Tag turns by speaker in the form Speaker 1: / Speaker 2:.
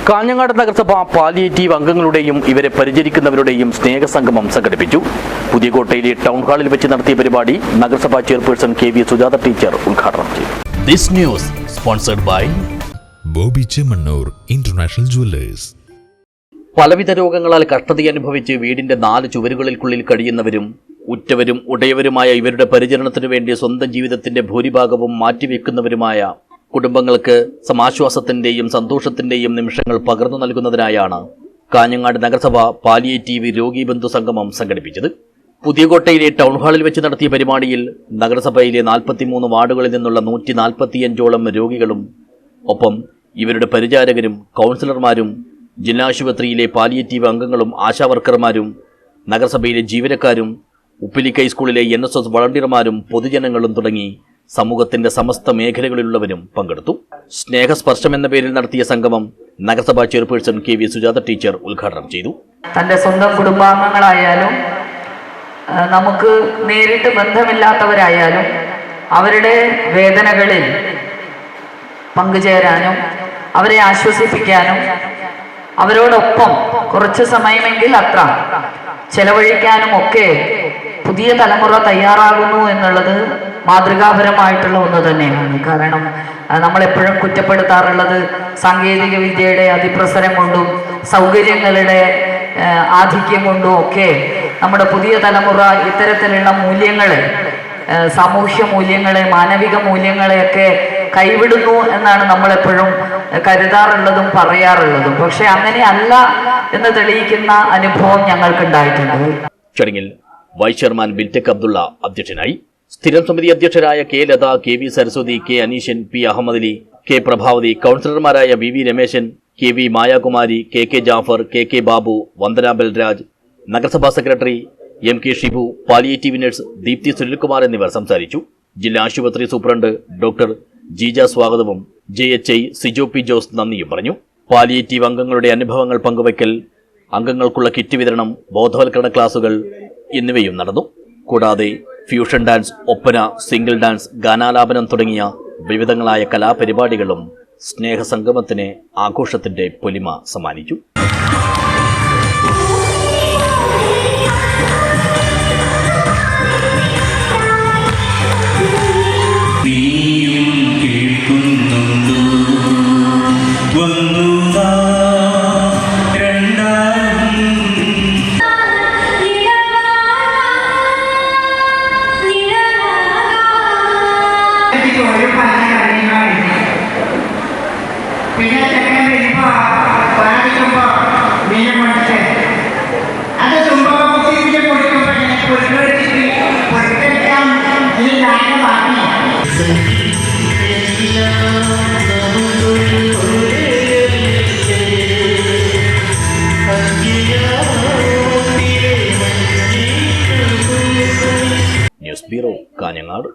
Speaker 1: കാഞ്ഞങ്ങാട് നഗരസഭ പാലിയേറ്റീവ് അംഗങ്ങളുടെയും ഇവരെ പരിചരിക്കുന്നവരുടെയും സ്നേഹസംഗമം സംഘടിപ്പിച്ചു. പുതിയകോട്ടയിലെ ടൗൺ ഹാളിൽ വെച്ച് നടത്തിയ പരിപാടി നഗരസഭാ ചെയർപേഴ്സൺ KV സുജാത ടീച്ചർ ഉദ്ഘാടനം ചെയ്തു. This news sponsored by
Speaker 2: Boby Chemmanur international jewellers.
Speaker 1: പലവിധ രോഗങ്ങളാൽ കഷ്ടതയനുഭവിച്ച് വീടിന്റെ 4 ചുവരുകൾക്കുള്ളിൽ കഴിയുന്നവരും ഉറ്റവരും ഉടയവരുമായ ഇവരുടെ പരിചരണത്തിനു വേണ്ടി സ്വന്തം ജീവിതത്തിന്റെ ഭൂരിഭാഗവും മാറ്റിവെക്കുന്നവരുമായ കുടുംബങ്ങൾക്ക് സമാശ്വാസത്തിന്റെയും സന്തോഷത്തിന്റെയും നിമിഷങ്ങൾ പകർന്നു നൽകുന്നതിനായാണ് കാഞ്ഞങ്ങാട് നഗരസഭ പാലിയേറ്റീവ് രോഗി ബന്ധു സംഗമം സംഘടിപ്പിച്ചത്. പുതിയകോട്ടയിലെ ടൗൺ ഹാളിൽ വെച്ച് നടത്തിയ പരിപാടിയിൽ നഗരസഭയിലെ 43 വാർഡുകളിൽ നിന്നുള്ള 145ഓളം രോഗികളും ഒപ്പം ഇവരുടെ പരിചാരകരും കൗൺസിലർമാരും ജില്ലാ ആശുപത്രിയിലെ പാലിയേറ്റീവ് അംഗങ്ങളും ആശാവർക്കർമാരും നഗരസഭയിലെ ജീവനക്കാരും ഉപ്പിലിക്കൈ സ്കൂളിലെ NSS വളണ്ടിയർമാരും പൊതുജനങ്ങളും തുടങ്ങി സമൂഹത്തിന്റെ സമസ്ത മേഖലകളിലുള്ളവരും പങ്കെടുത്തു. സ്നേഹസ്പർശം എന്ന പേരിൽ നടത്തിയ സംഗമം നഗരസഭാ ചെയർപേഴ്സൺ KV സുജാത ടീച്ചർ ഉദ്ഘാടനം ചെയ്തു.
Speaker 3: തൻ്റെ സ്വന്തം കുടുംബാംഗങ്ങളായാലും നമുക്ക് നേരിട്ട് ബന്ധമില്ലാത്തവരായാലും അവരുടെ വേദനകളിൽ പങ്കുചേരാനും അവരെ ആശ്വസിപ്പിക്കാനും അവരോടൊപ്പം കുറച്ച് സമയമെങ്കിൽ അത്ര ചെലവഴിക്കാനും ഒക്കെ പുതിയ തലമുറ തയ്യാറാകുന്നു എന്നുള്ളത് മാതൃകാപരമായിട്ടുള്ള ഒന്ന് തന്നെയാണ്. കാരണം നമ്മളെപ്പോഴും കുറ്റപ്പെടുത്താറുള്ളത് സാങ്കേതിക വിദ്യയുടെ അതിപ്രസരം കൊണ്ടും സൗകര്യങ്ങളുടെ ആധിക്യം കൊണ്ടും ഒക്കെ നമ്മുടെ പുതിയ തലമുറ ഇത്തരത്തിലുള്ള മൂല്യങ്ങളെ, സാമൂഹ്യ മൂല്യങ്ങളെ, മാനവിക മൂല്യങ്ങളെയൊക്കെ കൈവിടുന്നു എന്നാണ് നമ്മളെപ്പോഴും കരുതാറുള്ളതും പറയാറുള്ളതും. പക്ഷെ അങ്ങനെയല്ല എന്ന് തെളിയിക്കുന്ന അനുഭവം ഞങ്ങൾക്കുണ്ടായിട്ടുണ്ട്.
Speaker 1: ചടങ്ങിൽ വൈസ് ചെയർമാൻ ബിൽറ്റെക് അബ്ദുള്ള അധ്യക്ഷനായി. സ്ഥിരം സമിതി അധ്യക്ഷരായ K Latha, KV Saraswati, K Aneeshan, P Ahmed Ali, K Prabhavati, കൗൺസിലർമാരായ VV Rameshan, KV Mayakumari, KK Jafar, KK Babu, Vandana Balraj, നഗരസഭാ secretary MK Shibu, palliative nurse Deepthi Sunilkumar എന്നിവർ സംസാരിച്ചു. ജില്ലാ ആശുപത്രി സൂപ്രണ്ട് ഡോക്ടർ ജീജ സ്വാഗതവും JHI സിജോ P ജോസ് നന്ദിയും പറഞ്ഞു. പാലിയേറ്റീവ് അംഗങ്ങളുടെ അനുഭവങ്ങൾ പങ്കുവയ്ക്കൽ, അംഗങ്ങൾക്കുള്ള കിറ്റ് വിതരണം, ബോധവൽക്കരണ ക്ലാസുകൾ എന്നിവയും നടന്നു. കൂടാതെ fusion dance, oppana, single dance, ഗാനാലാപനം തുടങ്ങിയ വിവിധങ്ങളായ കലാപരിപാടികളും സ്നേഹസംഗമത്തിന് ആഘോഷത്തിന്റെ പൊലിമ സമ്മാനിച്ചു.
Speaker 4: പിന്നെ ചെക്കൻ വരുമ്പോൾ പാടിക്കുമ്പോൾ മീൻ മുടച്ച് അത് തുമ്പത്തിൻ്റെ കൊടുക്കുമ്പോൾ ഇങ്ങനെ പൊരുവെടുത്തിട്ട് പൊരുത്തെടുക്കാൻ ഈ നാട്ടിൽ വാങ്ങി.
Speaker 1: News bureau, Kanhangad.